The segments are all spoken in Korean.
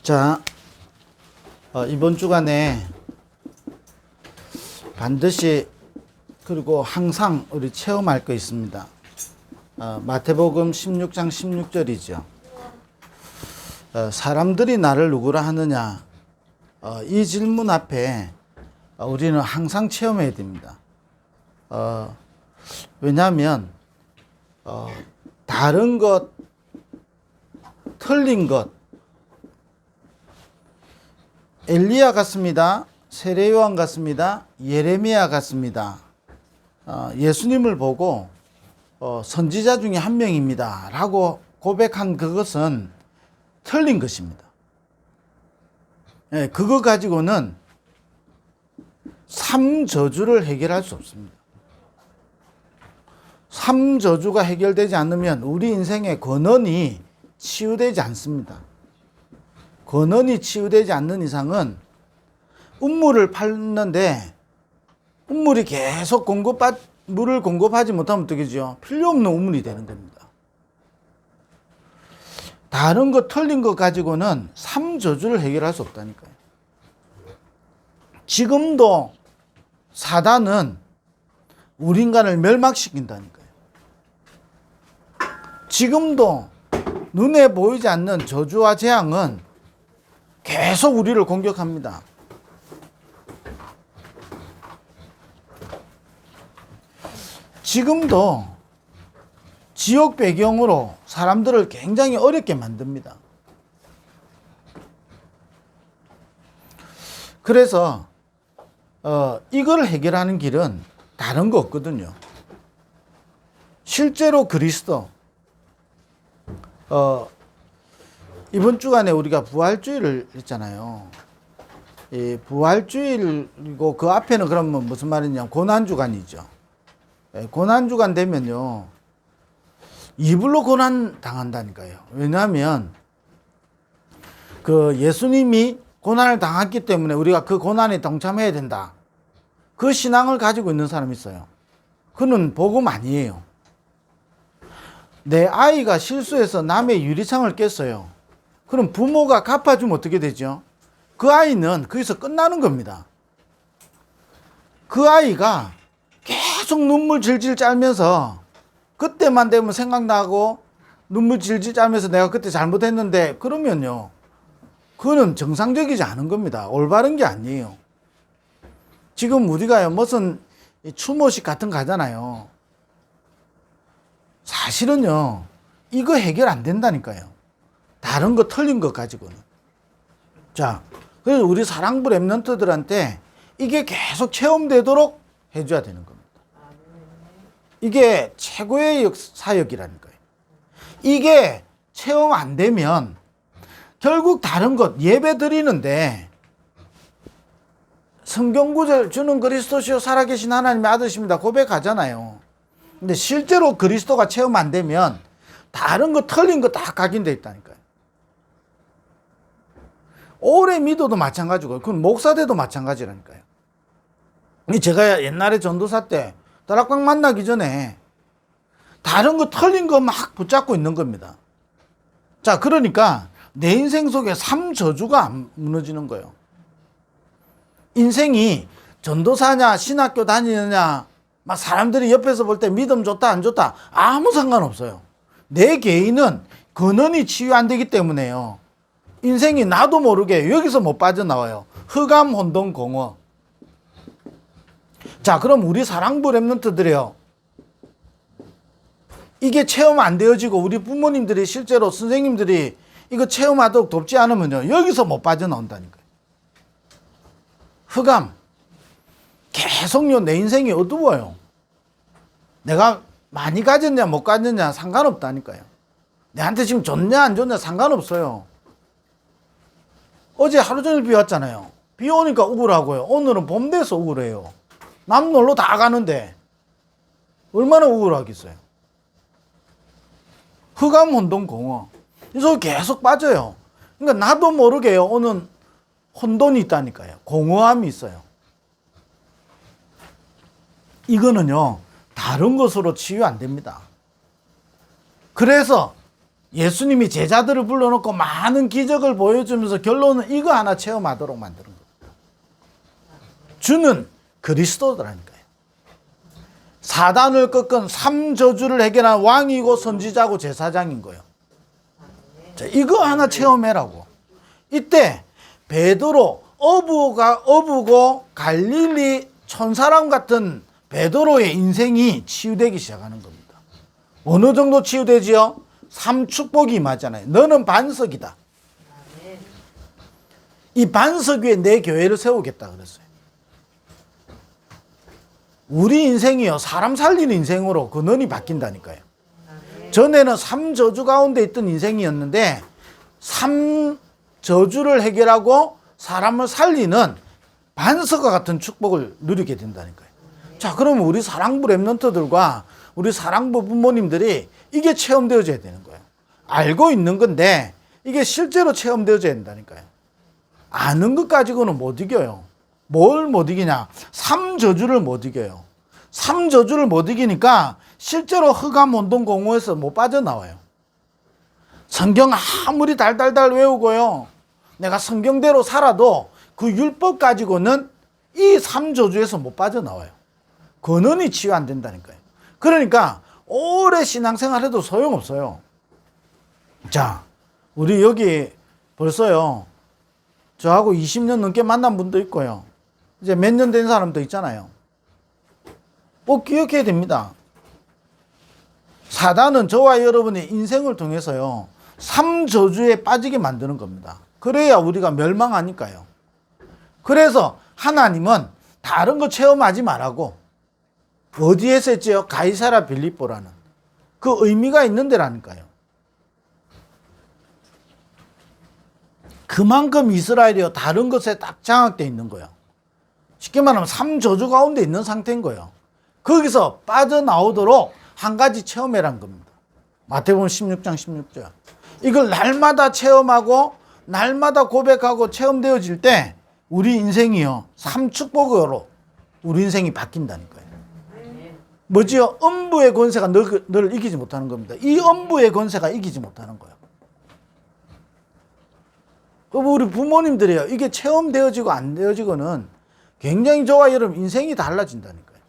자, 이번 주간에 반드시 그리고 항상 우리 체험할 거 있습니다. 마태복음 16장 16절이죠. 사람들이 나를 누구라 하느냐, 이 질문 앞에 우리는 항상 체험해야 됩니다. 왜냐하면 다른 것, 틀린 것, 엘리야 같습니다. 세례요한 같습니다. 예레미야 같습니다. 예수님을 보고 선지자 중에 한 명입니다 라고 고백한 그것은 틀린 것입니다. 그거 가지고는 삼저주를 해결할 수 없습니다. 삼저주가 해결되지 않으면 우리 인생의 근원이 치유되지 않습니다. 근원이 치유되지 않는 이상은 우물을 팠는데 우물이 계속 물을 공급하지 못하면 어떡하죠? 필요 없는 우물이 되는 겁니다. 다른 것, 틀린 것 가지고는 삼저주를 해결할 수 없다니까요. 지금도 사단은 우리 인간을 멸망시킨다니까요. 지금도 눈에 보이지 않는 저주와 재앙은 계속 우리를 공격합니다. 지금도 지역 배경으로 사람들을 굉장히 어렵게 만듭니다. 그래서 이걸 해결하는 길은 다른 거 없거든요. 실제로 그리스도 이번 주간에 우리가 부활주일을 했잖아요. 이 부활주일이고 그 앞에는 그러면 무슨 말이냐, 고난주간이죠. 고난주간 되면요, 이불로 고난 당한다니까요. 왜냐하면 그 예수님이 고난을 당했기 때문에 우리가 그 고난에 동참해야 된다. 그 신앙을 가지고 있는 사람이 있어요. 그는 복음 아니에요. 내 아이가 실수해서 남의 유리창을 깼어요. 그럼 부모가 갚아주면 어떻게 되죠? 그 아이는 거기서 끝나는 겁니다. 그 아이가 계속 눈물 질질 짤면서 그때만 되면 생각나고 눈물 질질 짤면서 내가 그때 잘못했는데, 그러면요, 그거는 정상적이지 않은 겁니다. 올바른 게 아니에요. 지금 우리가요, 무슨 추모식 같은 거 하잖아요. 사실은요, 이거 해결 안 된다니까요. 다른 거 틀린 것 가지고는. 자, 그래서 우리 사랑부 랩런트들한테 이게 계속 체험되도록 해줘야 되는 겁니다. 이게 최고의 사역이라니까요. 이게 체험 안 되면 결국 다른 것, 예배 드리는데 성경구절 주는 그리스도시요 살아계신 하나님의 아들이십니다 고백하잖아요. 근데 실제로 그리스도가 체험 안 되면 다른 거 틀린 거 다 각인되어 있다니까요. 오래 믿어도 마찬가지고, 그건 목사대도 마찬가지라니까요. 제가 옛날에 전도사 때 다락방 만나기 전에 다른 거 틀린 거 막 붙잡고 있는 겁니다. 자, 그러니까 내 인생 속에 삼저주가 안 무너지는 거예요. 인생이 전도사냐 신학교 다니느냐, 막 사람들이 옆에서 볼 때 믿음 좋다 안 좋다 아무 상관없어요. 내 개인은 근원이 치유 안 되기 때문에요, 인생이 나도 모르게 여기서 못 빠져나와요. 흑암 혼돈 공허. 자, 그럼 우리 사랑부 랩런트들이요, 이게 체험 안 되어지고 우리 부모님들이 실제로 선생님들이 이거 체험하도록 돕지 않으면요, 여기서 못 빠져나온다니까요. 흑암. 계속요, 내 인생이 어두워요. 내가 많이 가졌냐 못 가졌냐 상관없다니까요. 내한테 지금 좋냐 안 좋냐 상관없어요. 어제 하루 종일 비 왔잖아요. 비 오니까 우울하고요. 오늘은 봄 돼서 우울해요. 남 놀러 다 가는데 얼마나 우울하겠어요. 흑암 혼돈 공허. 그래서 계속 빠져요. 그러니까 나도 모르게요, 오늘 혼돈이 있다니까요. 공허함이 있어요. 이거는요, 다른 것으로 치유 안 됩니다. 그래서 예수님이 제자들을 불러놓고 많은 기적을 보여주면서 결론은 이거 하나 체험하도록 만드는 거예요. 주는 그리스도더라니까요. 사단을 꺾은 3저주를 해결한 왕이고 선지자고 제사장인 거예요. 자, 이거 하나 체험해라고. 이때 베드로 어부고 갈릴리 천사람 같은 베드로의 인생이 치유되기 시작하는 겁니다. 어느 정도 치유되지요? 3축복이 임하잖아요. 너는 반석이다. 이 반석 위에 내 교회를 세우겠다 그랬어요. 우리 인생이요, 사람 살리는 인생으로 근원이 바뀐다니까요. 전에는 3저주 가운데 있던 인생이었는데 3저주를 해결하고 사람을 살리는 반석과 같은 축복을 누리게 된다니까요. 자, 그러면 우리 사랑부 랩런트들과 우리 사랑부 부모님들이 이게 체험되어져야 되는 거예요. 알고 있는 건데 이게 실제로 체험되어져야 된다니까요. 아는 것 가지고는 못 이겨요. 뭘 못 이기냐? 3저주를 못 이겨요. 3저주를 못 이기니까 실제로 흑암 온동 공허에서 못 빠져나와요. 성경 아무리 달달달 외우고요, 내가 성경대로 살아도 그 율법 가지고는 이 3저주에서 못 빠져나와요. 근원이 치유 안 된다니까요. 그러니까 오래 신앙생활 해도 소용없어요. 자, 우리 여기 벌써요, 저하고 20년 넘게 만난 분도 있고요, 이제 몇 년 된 사람도 있잖아요. 꼭 기억해야 됩니다. 사단은 저와 여러분의 인생을 통해서요, 3저주에 빠지게 만드는 겁니다. 그래야 우리가 멸망하니까요. 그래서 하나님은 다른 거 체험하지 말라고 어디에서 했지요? 가이사라 빌립보라는 그 의미가 있는 데라니까요. 그만큼 이스라엘이요, 다른 것에 딱 장악되어 있는 거예요. 쉽게 말하면 3저주 가운데 있는 상태인 거예요. 거기서 빠져나오도록 한 가지 체험해란 겁니다. 마태복음 16장 16절. 이걸 날마다 체험하고 날마다 고백하고 체험되어질 때 우리 인생이요, 3축복으로 우리 인생이 바뀐다니까요. 뭐지요? 음부의 권세가 너를 이기지 못하는 겁니다. 이 음부의 권세가 이기지 못하는 거예요. 우리 부모님들이요, 이게 체험되어지고 안 되어지고는 굉장히 저와 여러분 인생이 달라진다니까요.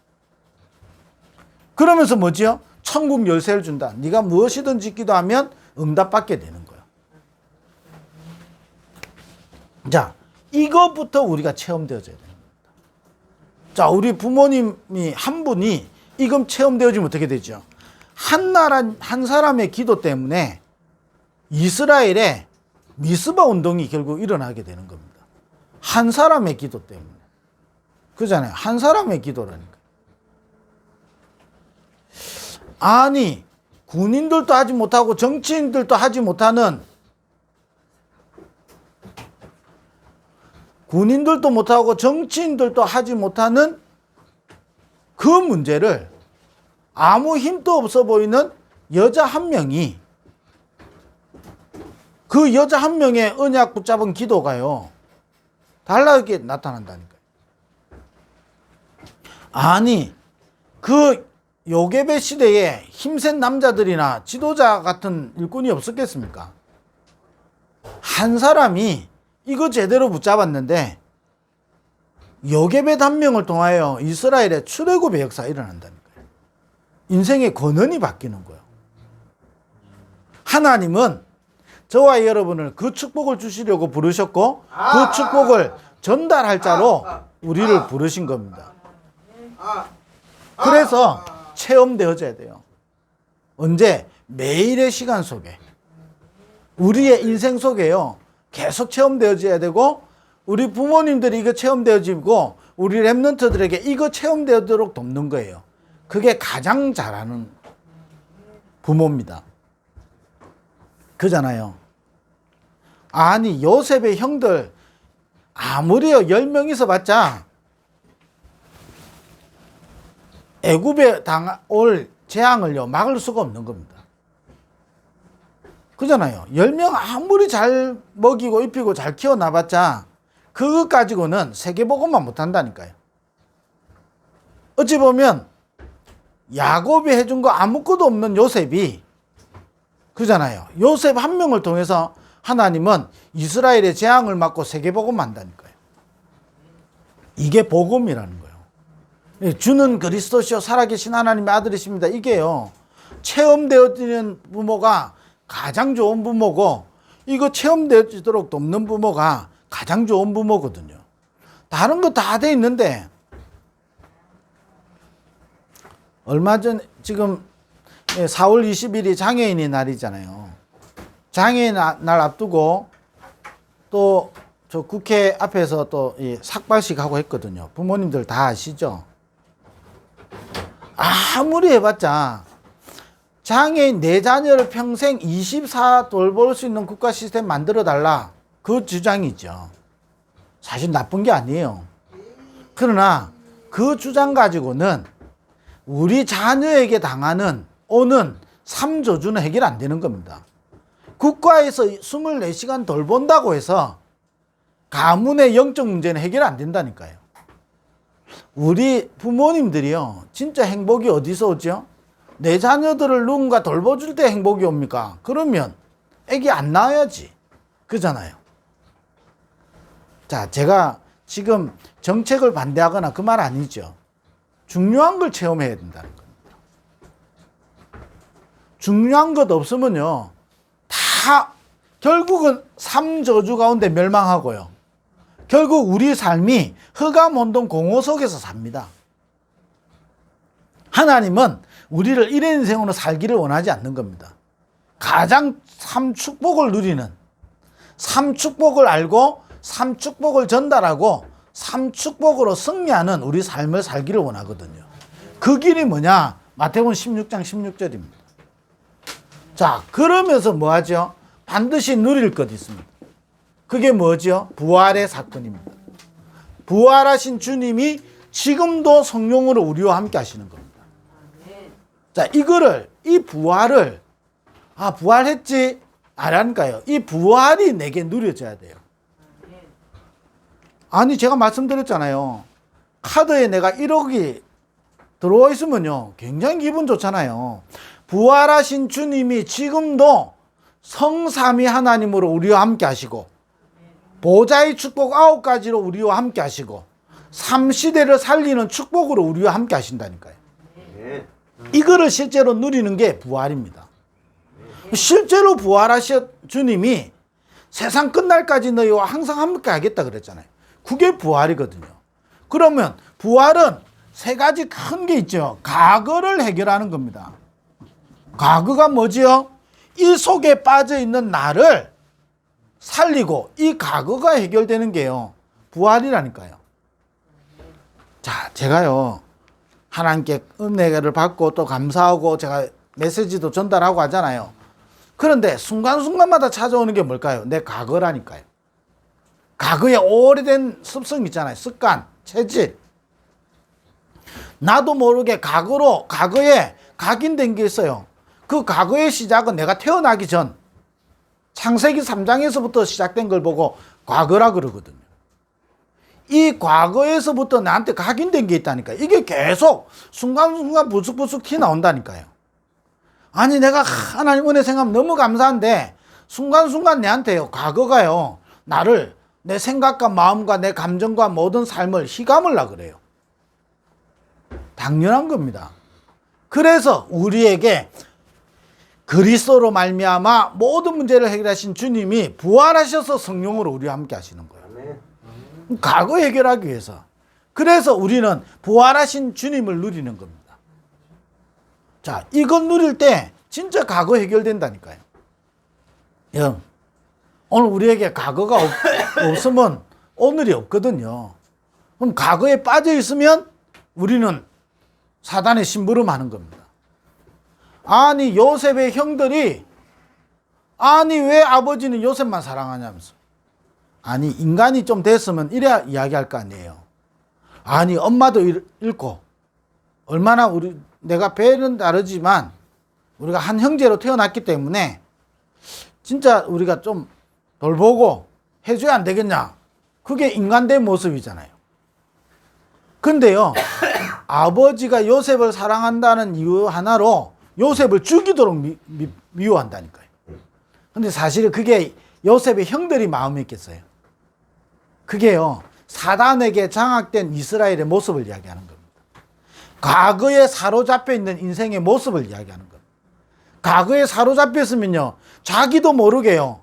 그러면서 뭐지요? 천국 열쇠를 준다. 네가 무엇이든지 기도하면 응답받게 되는 거예요. 자, 이것부터 우리가 체험되어져야 됩니다. 자, 우리 부모님이 한 분이 이금 체험되어지면 어떻게 되죠? 한 사람의 기도 때문에 이스라엘의 미스바 운동이 결국 일어나게 되는 겁니다. 한 사람의 기도 때문에. 그잖아요. 한 사람의 기도라니까. 아니, 군인들도 하지 못하고 정치인들도 하지 못하는, 군인들도 못하고 정치인들도 하지 못하는 그 문제를 아무 힘도 없어 보이는 여자 한 명이, 그 여자 한 명의 언약 붙잡은 기도가요, 달라게 나타난다니까요. 아니, 그 요게베 시대에 힘센 남자들이나 지도자 같은 일꾼이 없었겠습니까? 한 사람이 이거 제대로 붙잡았는데 요게벳 한 명을 통하여 이스라엘의 출애굽의 역사가 일어난다니까요. 인생의 권원이 바뀌는 거예요. 하나님은 저와 여러분을 그 축복을 주시려고 부르셨고 그 축복을 전달할 자로 우리를 부르신 겁니다. 그래서 체험되어져야 돼요. 언제? 매일의 시간 속에, 우리의 인생 속에요, 계속 체험되어져야 되고, 우리 부모님들이 이거 체험되어지고 우리 랩런트들에게 이거 체험되도록 돕는 거예요. 그게 가장 잘하는 부모입니다. 그잖아요. 아니, 요셉의 형들 아무리요 10명 있어봤자 애굽에 올 재앙을요 막을 수가 없는 겁니다. 그잖아요. 10명 아무리 잘 먹이고 입히고 잘 키워놔봤자 그것 가지고는 세계복음만 못한다니까요. 어찌 보면 야곱이 해준 거 아무것도 없는 요셉이, 그잖아요. 요셉 한 명을 통해서 하나님은 이스라엘의 재앙을 막고 세계복음 한다니까요. 이게 복음이라는 거예요. 주는 그리스도시요 살아계신 하나님의 아들이십니다. 이게요. 체험되어지는 부모가 가장 좋은 부모고, 이거 체험되어지도록 돕는 부모가 가장 좋은 부모거든요. 다른 거 다 돼 있는데, 얼마 전 지금 4월 20일이 장애인의 날이잖아요. 장애인 날 앞두고 또 저 국회 앞에서 또 삭발식 하고 했거든요. 부모님들 다 아시죠? 아무리 해봤자 장애인 내 자녀를 평생 24 돌볼 수 있는 국가 시스템 만들어 달라, 그 주장이죠. 사실 나쁜 게 아니에요. 그러나 그 주장 가지고는 우리 자녀에게 당하는 오는 삶저주는 해결 안 되는 겁니다. 국가에서 24시간 돌본다고 해서 가문의 영적 문제는 해결 안 된다니까요. 우리 부모님들이요, 진짜 행복이 어디서 오죠? 내 자녀들을 누군가 돌봐줄 때 행복이 옵니까? 그러면 애기 안 낳아야지. 그잖아요. 자, 제가 지금 정책을 반대하거나 그 말 아니죠. 중요한 걸 체험해야 된다는 겁니다. 중요한 것 없으면요, 다 결국은 삼저주 가운데 멸망하고요. 결국 우리 삶이 흑암혼돈 공허 속에서 삽니다. 하나님은 우리를 이런 인생으로 살기를 원하지 않는 겁니다. 가장 삼축복을 누리는, 삼축복을 알고 삼축복을 전달하고 삼축복으로 승리하는 우리 삶을 살기를 원하거든요. 그 길이 뭐냐? 마태복음 16장 16절입니다. 자, 그러면서 뭐 하죠? 반드시 누릴 것 있습니다. 그게 뭐죠? 부활의 사건입니다. 부활하신 주님이 지금도 성령으로 우리와 함께 하시는 겁니다. 자, 이 부활을, 부활했지? 아라니까요. 이 부활이 내게 누려져야 돼요. 아니, 제가 말씀드렸잖아요. 카드에 내가 1억이 들어와 있으면요, 굉장히 기분 좋잖아요. 부활하신 주님이 지금도 성삼위 하나님으로 우리와 함께 하시고, 보좌의 축복 9가지로 우리와 함께 하시고, 3시대를 살리는 축복으로 우리와 함께 하신다니까요. 이거를 실제로 누리는 게 부활입니다. 실제로 부활하신 주님이 세상 끝날까지 너희와 항상 함께 하겠다 그랬잖아요. 그게 부활이거든요. 그러면 부활은 3가지 큰 게 있죠. 과거를 해결하는 겁니다. 과거가 뭐지요? 이 속에 빠져 있는 나를 살리고, 이 과거가 해결되는 게요, 부활이라니까요. 자, 제가요, 하나님께 은혜를 받고 또 감사하고 제가 메시지도 전달하고 하잖아요. 그런데 순간순간마다 찾아오는 게 뭘까요? 내 과거라니까요. 과거에 오래된 습성 있잖아요. 습관, 체질. 나도 모르게 과거에 각인된 게 있어요. 그 과거의 시작은 내가 태어나기 전 창세기 3장에서부터 시작된 걸 보고 과거라 그러거든요. 이 과거에서부터 나한테 각인된 게 있다니까요. 이게 계속 순간순간 부숙부숙 티 나온다니까요. 아니, 내가 하나님 은혜 생각하면 너무 감사한데 순간순간 내한테요, 과거가요, 나를, 내 생각과 마음과 내 감정과 모든 삶을 휘감으려 그래요. 당연한 겁니다. 그래서 우리에게 그리스도로 말미암아 모든 문제를 해결하신 주님이 부활하셔서 성령으로 우리와 함께 하시는 거예요. 과거 해결하기 위해서. 그래서 우리는 부활하신 주님을 누리는 겁니다. 자, 이걸 누릴 때 진짜 과거 해결된다니까요. 오늘 우리에게 과거가 없으면 오늘이 없거든요. 그럼 과거에 빠져 있으면 우리는 사단의 심부름하는 겁니다. 아니, 요셉의 형들이, 아니 왜 아버지는 요셉만 사랑하냐면서. 아니, 인간이 좀 됐으면 이래야 이야기할 거 아니에요. 아니, 엄마도 잃고, 얼마나 내가 배는 다르지만 우리가 한 형제로 태어났기 때문에 진짜 우리가 좀 돌보고 해줘야 안 되겠냐. 그게 인간된 모습이잖아요. 근데요, 아버지가 요셉을 사랑한다는 이유 하나로 요셉을 죽이도록 미워한다니까요. 근데 사실은 그게 요셉의 형들이 마음에 있겠어요. 그게요, 사단에게 장악된 이스라엘의 모습을 이야기하는 겁니다. 과거에 사로잡혀 있는 인생의 모습을 이야기하는 겁니다. 과거에 사로잡혔으면요, 자기도 모르게요,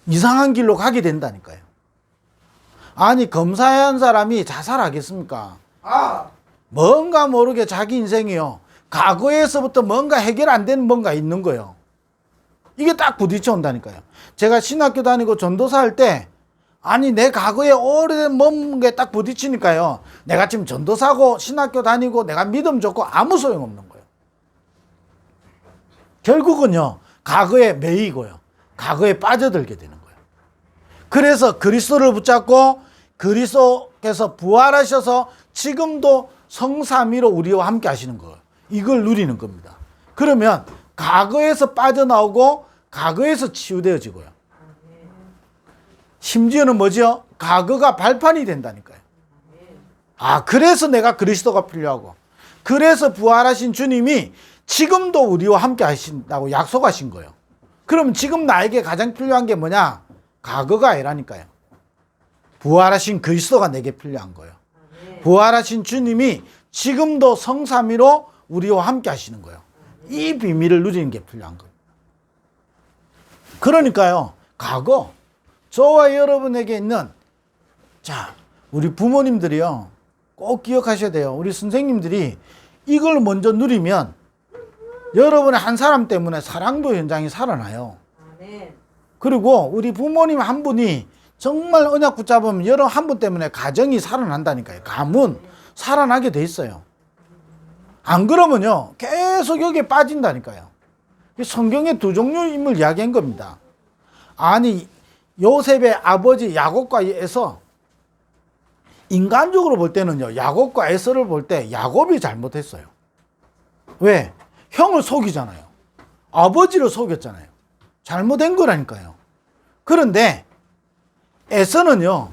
이상한 길로 가게 된다니까요. 아니, 검사한 사람이 자살하겠습니까? 뭔가 모르게 자기 인생이요, 과거에서부터 뭔가 해결 안 되는 뭔가 있는 거예요. 이게 딱 부딪혀 온다니까요. 제가 신학교 다니고 전도사 할 때, 아니, 내 과거에 오래된 뭔가 딱 부딪히니까요, 내가 지금 전도사고 신학교 다니고 내가 믿음 좋고 아무 소용없는 거예요. 결국은요, 과거에 매이고요, 과거에 빠져들게 되는 거예요. 그래서 그리스도를 붙잡고 그리스도께서 부활하셔서 지금도 성삼위로 우리와 함께 하시는 거예요. 이걸 누리는 겁니다. 그러면 과거에서 빠져나오고 과거에서 치유되어지고요, 심지어는 뭐죠? 과거가 발판이 된다니까요. 그래서 내가 그리스도가 필요하고, 그래서 부활하신 주님이 지금도 우리와 함께 하신다고 약속하신 거예요. 그럼 지금 나에게 가장 필요한 게 뭐냐? 과거가 아니라니까요. 부활하신 그리스도가 내게 필요한 거예요. 부활하신 주님이 지금도 성삼위로 우리와 함께 하시는 거예요. 이 비밀을 누리는 게 필요한 거예요. 그러니까요, 과거, 저와 여러분에게 있는, 자, 우리 부모님들이요, 꼭 기억하셔야 돼요. 우리 선생님들이 이걸 먼저 누리면 여러분의 한 사람 때문에 사랑도 현장이 살아나요. 그리고 우리 부모님 한 분이 정말 언약 붙잡으면 여러 한 분 때문에 가정이 살아난다니까요. 가문 살아나게 돼 있어요. 안 그러면요, 계속 여기에 빠진다니까요. 성경의 두 종류 인물 이야기한 겁니다. 아니, 요셉의 아버지 야곱과 에서, 인간적으로 볼 때는요, 야곱과 에서를 볼 때 야곱이 잘못했어요. 왜? 형을 속이잖아요. 아버지를 속였잖아요. 잘못된 거라니까요. 그런데 에서는요,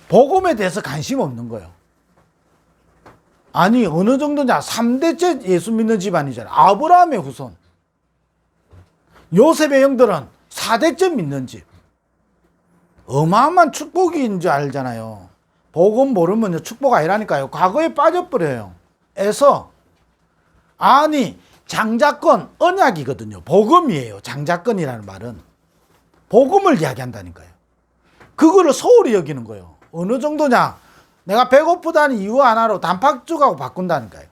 복음에 대해서 관심 없는 거예요. 아니, 어느 정도냐? 3대째 예수 믿는 집안이잖아요. 아브라함의 후손. 요셉의 형들은 4대째 믿는 집. 어마어마한 축복인 줄 알잖아요. 복음 모르면요, 축복 아니라니까요. 과거에 빠져버려요. 에서, 아니, 장자권, 언약이거든요. 복음이에요. 장자권이라는 말은. 복음을 이야기한다니까요. 그거를 소홀히 여기는 거예요. 어느 정도냐? 내가 배고프다는 이유 하나로 단팥죽하고 바꾼다니까요.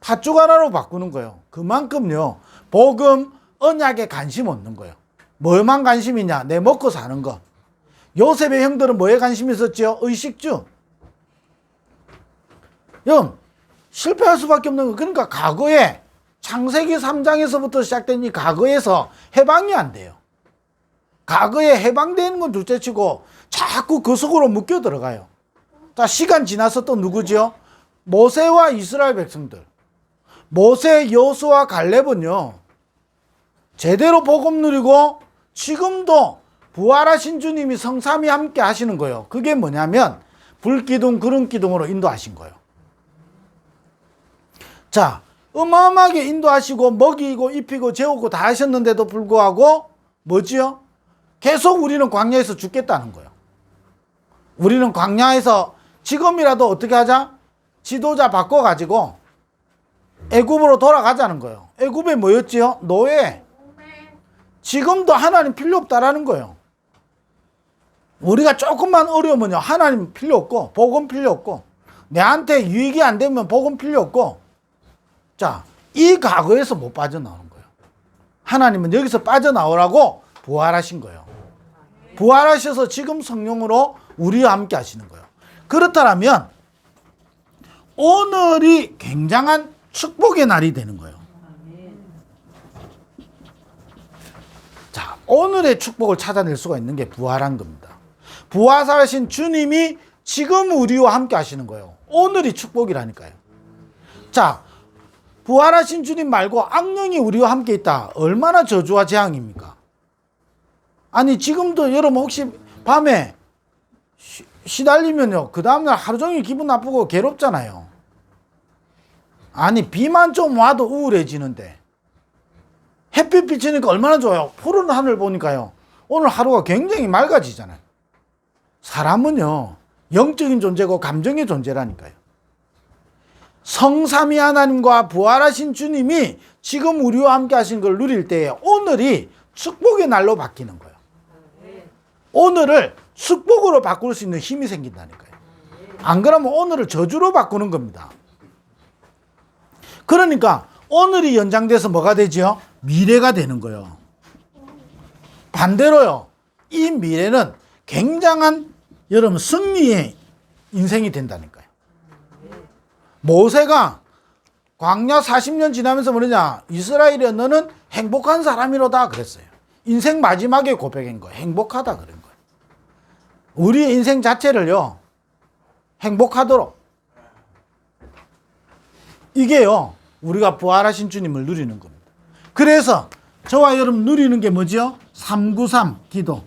팥죽 하나로 바꾸는 거예요. 그만큼요, 복음, 언약에 관심 없는 거예요. 뭐에만 관심이냐? 내 먹고 사는 거. 요셉의 형들은 뭐에 관심이 있었죠? 의식주. 실패할 수밖에 없는 거. 그러니까 과거에 창세기 3장에서부터 시작된 이 과거에서 해방이 안 돼요. 과거에 해방되는 건 둘째치고 자꾸 그 속으로 묶여 들어가요. 자, 시간 지나서 또 누구죠? 모세와 이스라엘 백성들. 모세, 여호수아, 갈렙은요, 제대로 복음 누리고 지금도 부활하신 주님이 성삼위 함께 하시는 거예요. 그게 뭐냐면 불기둥, 구름기둥으로 인도하신 거예요. 자, 어마어마하게 인도하시고 먹이고 입히고 재우고 다 하셨는데도 불구하고 뭐지요? 계속 우리는 광야에서 죽겠다는 거예요. 우리는 광야에서 지금이라도 어떻게 하자? 지도자 바꿔가지고 애굽으로 돌아가자는 거예요. 애굽에 뭐였지요? 노예. 지금도 하나님 필요 없다라는 거예요. 우리가 조금만 어려우면요, 하나님 필요 없고 복음 필요 없고 내한테 유익이 안 되면 복음 필요 없고. 자, 이 과거에서 못 빠져나오는 거예요. 하나님은 여기서 빠져나오라고 부활하신 거예요. 부활하셔서 지금 성령으로 우리와 함께 하시는 거예요. 그렇다면 오늘이 굉장한 축복의 날이 되는 거예요. 자, 오늘의 축복을 찾아낼 수가 있는 게 부활한 겁니다. 부활하신 주님이 지금 우리와 함께 하시는 거예요. 오늘이 축복이라니까요. 자, 부활하신 주님 말고 악령이 우리와 함께 있다. 얼마나 저주와 재앙입니까? 아니, 지금도 여러분 혹시 밤에 시달리면요, 그 다음날 하루 종일 기분 나쁘고 괴롭잖아요. 아니, 비만 좀 와도 우울해지는데, 햇빛 비치니까 얼마나 좋아요. 푸른 하늘 보니까요. 오늘 하루가 굉장히 맑아지잖아요. 사람은요, 영적인 존재고 감정의 존재라니까요. 성삼위 하나님과 부활하신 주님이 지금 우리와 함께 하신 걸 누릴 때에 오늘이 축복의 날로 바뀌는 거예요. 오늘을 축복으로 바꿀 수 있는 힘이 생긴다니까요. 안 그러면 오늘을 저주로 바꾸는 겁니다. 그러니까 오늘이 연장돼서 뭐가 되죠? 미래가 되는 거예요. 반대로요, 이 미래는 굉장한 여러분 승리의 인생이 된다니까요. 모세가 광야 40년 지나면서 뭐냐, 이스라엘이여 너는 행복한 사람이로다 그랬어요. 인생 마지막에 고백한 거예요. 행복하다 그런 거예요. 우리의 인생 자체를요, 행복하도록, 이게요 우리가 부활하신 주님을 누리는 겁니다. 그래서 저와 여러분 누리는 게 뭐죠? 393 기도.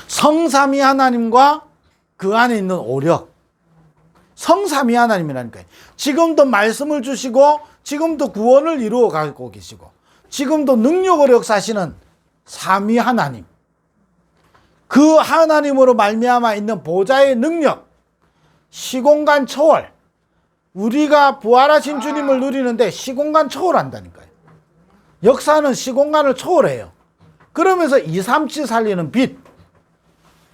성삼위 하나님과 그 안에 있는 오력. 성삼위 하나님이라니까요. 지금도 말씀을 주시고 지금도 구원을 이루어 가고 계시고 지금도 능력으로 역사하시는 삼위 하나님. 그 하나님으로 말미암아 있는 보좌의 능력, 시공간 초월. 우리가 부활하신 주님을 누리는데 시공간 초월한다니까요. 역사는 시공간을 초월해요. 그러면서 237 살리는 빛.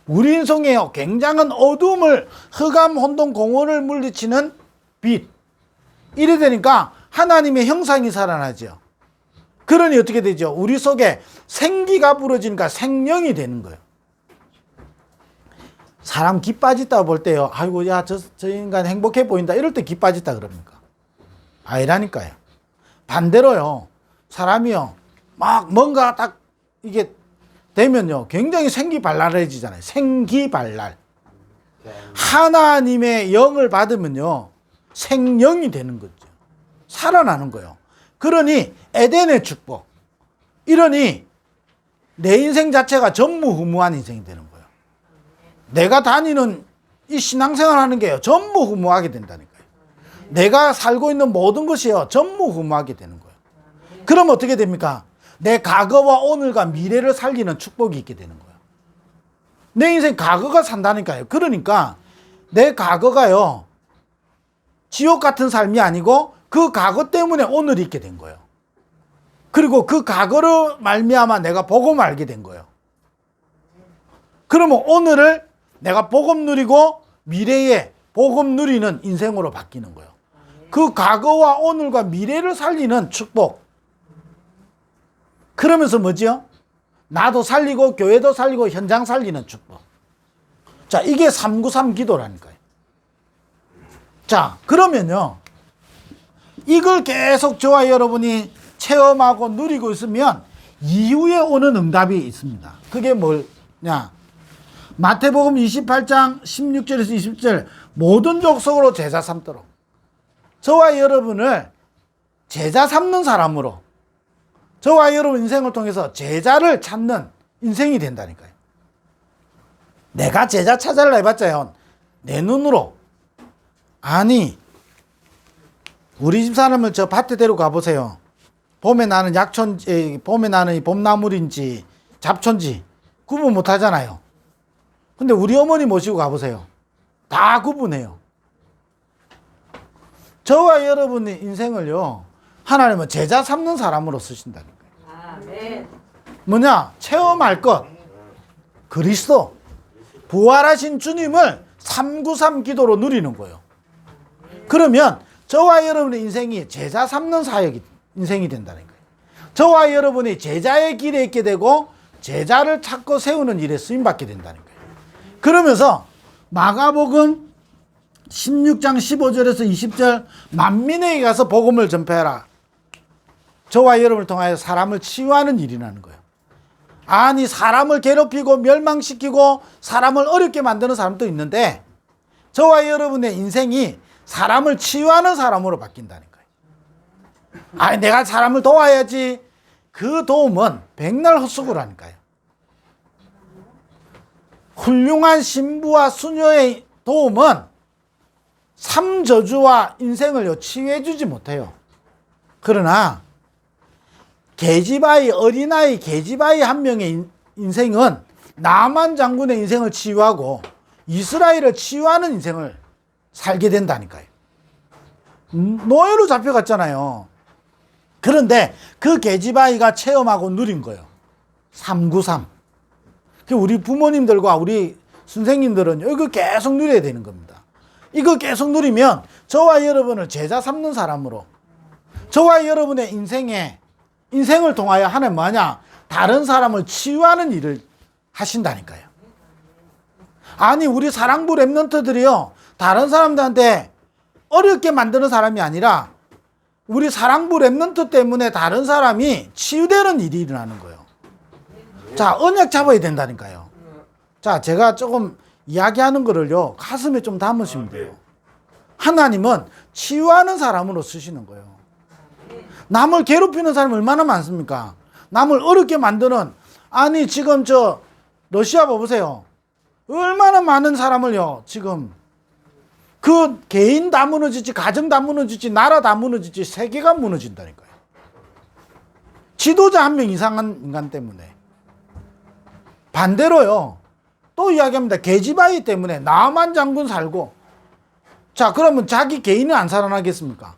우리 인생에요, 굉장한 어둠을, 흑암, 혼돈, 공허를 물리치는 빛. 이래 되니까 하나님의 형상이 살아나죠. 그러니 어떻게 되죠? 우리 속에 생기가 불어지니까 생명이 되는 거예요. 사람 기 빠졌다 볼 때요, 아이고, 야, 저 인간 행복해 보인다. 이럴 때 기 빠졌다 그럽니까? 아니라니까요. 반대로요, 사람이요, 막 뭔가 딱 이게 되면요, 굉장히 생기발랄해지잖아요. 생기발랄. 하나님의 영을 받으면요, 생명이 되는 거죠. 살아나는 거예요. 그러니 에덴의 축복. 이러니 내 인생 자체가 전무후무한 인생이 되는 거예요. 내가 다니는 이 신앙생활 하는 게요, 전무후무하게 된다니까요. 내가 살고 있는 모든 것이요, 전무후무하게 되는 거예요. 그럼 어떻게 됩니까? 내 과거와 오늘과 미래를 살리는 축복이 있게 되는 거예요. 내 인생 과거가 산다니까요. 그러니까 내 과거가요, 지옥 같은 삶이 아니고 그 과거 때문에 오늘이 있게 된 거예요. 그리고 그 과거로 말미암아 내가 복음을 알게 된 거예요. 그러면 오늘을 내가 복음 누리고 미래에 복음 누리는 인생으로 바뀌는 거예요. 그 과거와 오늘과 미래를 살리는 축복. 그러면서 뭐지요? 나도 살리고 교회도 살리고 현장 살리는 축복. 자, 이게 393 기도라니까요. 자, 그러면요, 이걸 계속 저와 여러분이 체험하고 누리고 있으면 이후에 오는 응답이 있습니다. 그게 뭐냐? 마태복음 28장 16절에서 20절, 모든 족속으로 제자 삼도록. 저와 여러분을 제자 삼는 사람으로, 저와 여러분 인생을 통해서 제자를 찾는 인생이 된다니까요. 내가 제자 찾아라 해봤자요, 내 눈으로. 아니, 우리 집 사람을 저 밭에 데리고 가보세요. 봄에 나는 봄에 나는 봄나물인지 잡초인지 구분 못 하잖아요. 근데 우리 어머니 모시고 가보세요. 다 구분해요. 저와 여러분의 인생을요, 하나님은 제자 삼는 사람으로 쓰신다니까요. 뭐냐? 체험할 것. 그리스도. 부활하신 주님을 393 기도로 누리는 거예요. 그러면 저와 여러분의 인생이 제자 삼는 사역이 인생이 된다는 거예요. 저와 여러분이 제자의 길에 있게 되고 제자를 찾고 세우는 일에 쓰임받게 된다는 거예요. 그러면서 마가복음 16장 15절에서 20절, 만민에게 가서 복음을 전폐하라. 저와 여러분을 통하여 사람을 치유하는 일이라는 거예요. 아니, 사람을 괴롭히고 멸망시키고 사람을 어렵게 만드는 사람도 있는데 저와 여러분의 인생이 사람을 치유하는 사람으로 바뀐다는 거예요. 아니, 내가 사람을 도와야지. 그 도움은 백날 헛수고라니까요. 훌륭한 신부와 수녀의 도움은 삼저주와 인생을 치유해 주지 못해요. 그러나 계집아이, 어린아이 계집아이 한 명의 인생은 나만 장군의 인생을 치유하고 이스라엘을 치유하는 인생을 살게 된다니까요. 노예로 잡혀갔잖아요. 그런데 그 계집아이가 체험하고 누린 거예요. 393. 우리 부모님들과 우리 선생님들은 이거 계속 누려야 되는 겁니다. 이거 계속 누리면 저와 여러분을 제자 삼는 사람으로, 저와 여러분의 인생을 통하여 하나님 뭐냐? 다른 사람을 치유하는 일을 하신다니까요. 아니, 우리 사랑부 랩런트들이요, 다른 사람들한테 어렵게 만드는 사람이 아니라 우리 사랑부 랩런트 때문에 다른 사람이 치유되는 일이 일어나는 거예요. 자, 언약 잡아야 된다니까요. 자, 제가 조금 이야기하는 거를요, 가슴에 좀 담으시면 돼요. 하나님은 치유하는 사람으로 쓰시는 거예요. 남을 괴롭히는 사람이 얼마나 많습니까? 남을 어렵게 만드는, 아니, 지금 저 러시아 봐보세요. 얼마나 많은 사람을요, 지금 그 개인 다 무너지지, 가정 다 무너지지, 나라 다 무너지지, 세계가 무너진다니까요. 지도자 한 명 이상한 인간 때문에. 반대로요, 또 이야기합니다. 계집아이 때문에 나만 장군 살고. 자, 그러면 자기 개인은 안 살아나겠습니까?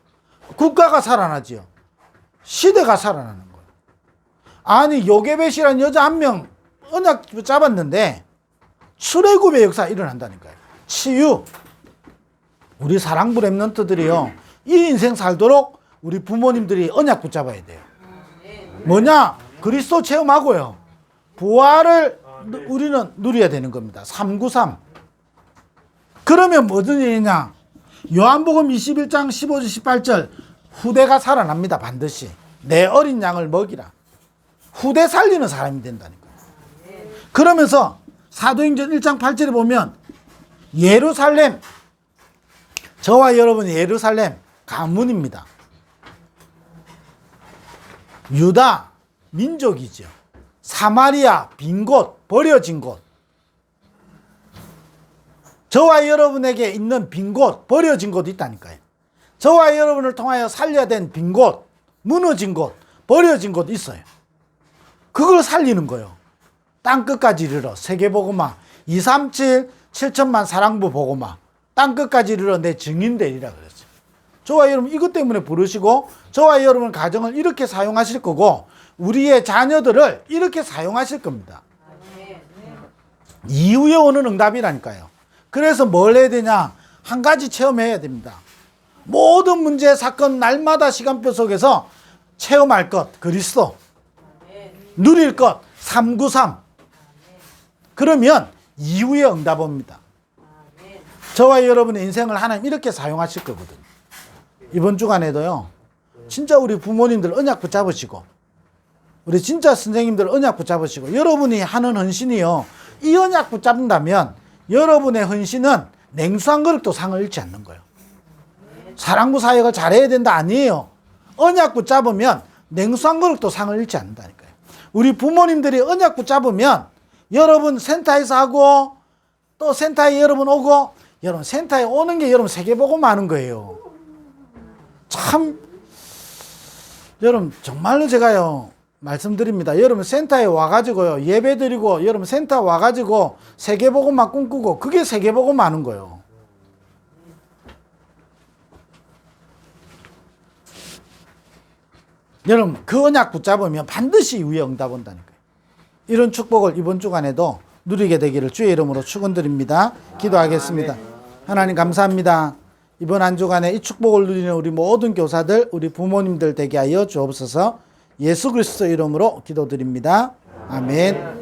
국가가 살아나지요. 시대가 살아나는 거예요. 아니, 요게벳이라는 여자 한 명 언약 잡았는데 출애굽의 역사가 일어난다니까요. 치유. 우리 사랑부 랩런트들이요, 이 인생 살도록 우리 부모님들이 언약 붙잡아야 돼요. 뭐냐? 그리스도 체험하고요, 부활을 우리는 누려야 되는 겁니다. 393. 그러면 무슨 일이냐? 요한복음 21장 15절 18절 후대가 살아납니다. 반드시. 내 어린 양을 먹이라. 후대 살리는 사람이 된다니까요. 그러면서 사도행전 1장 8절에 보면 예루살렘, 저와 여러분의 예루살렘 가문입니다. 유다 민족이죠. 사마리아 빈 곳, 버려진 곳. 저와 여러분에게 있는 빈 곳, 버려진 곳이 있다니까요. 저와 여러분을 통하여 살려야 된 빈 곳, 무너진 곳, 버려진 곳 있어요. 그걸 살리는 거예요. 땅끝까지 이르러 세계복음화 237 7천만 사랑부 복음화 땅끝까지 이르러 내 증인 되리라 그랬어요. 저와 여러분 이것 때문에 부르시고 저와 여러분 가정을 이렇게 사용하실 거고 우리의 자녀들을 이렇게 사용하실 겁니다. 이후에 오는 응답이라니까요. 그래서 뭘 해야 되냐? 한 가지 체험해야 됩니다. 모든 문제, 사건, 날마다 시간표 속에서 체험할 것, 그리스도. 누릴 것, 393. 그러면 이후에 응답 옵니다. 저와 여러분의 인생을 하나님 이렇게 사용하실 거거든요. 이번 주간에도요, 진짜 우리 부모님들 언약 붙잡으시고, 우리 진짜 선생님들 언약 붙잡으시고, 여러분이 하는 헌신이요, 이 언약 붙잡는다면 여러분의 헌신은 냉수 한 그릇도 상을 잃지 않는 거예요. 사랑부 사역을 잘해야 된다 아니에요. 언약 붙잡으면 냉수 한 그릇도 상을 잃지 않는다니까요. 우리 부모님들이 언약 붙잡으면 여러분 센터에서 하고 또 센터에 여러분 오고, 여러분 센터에 오는 게 여러분 세계보고 마는 거예요. 참 여러분 정말로 제가요 말씀드립니다. 여러분 센터에 와가지고요 예배드리고 여러분 센터 와가지고 세계보고만 꿈꾸고 그게 세계보고 마는 거예요. 여러분 그 언약 붙잡으면 반드시 이후에 응답 온다니까요. 이런 축복을 이번 주간에도 누리게 되기를 주의 이름으로 축원드립니다. 기도하겠습니다. 하나님 감사합니다. 이번 한 주간에 이 축복을 누리는 우리 모든 교사들, 우리 부모님들 되게 하여 주옵소서. 예수 그리스도 이름으로 기도드립니다. 아멘.